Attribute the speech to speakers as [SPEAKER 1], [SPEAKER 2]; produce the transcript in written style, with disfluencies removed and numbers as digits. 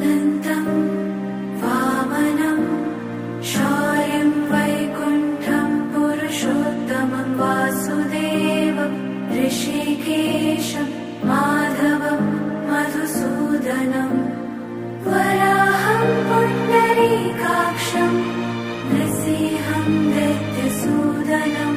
[SPEAKER 1] अनन्तं वामनं शौर्यं वैकुण्ठं पुरुषोत्तमं वासुदेवं ऋषिकेशं माधवं मधुसूदनं वराहं पुण्डरीकाक्षं नृसिंहं दैत्यसूदनं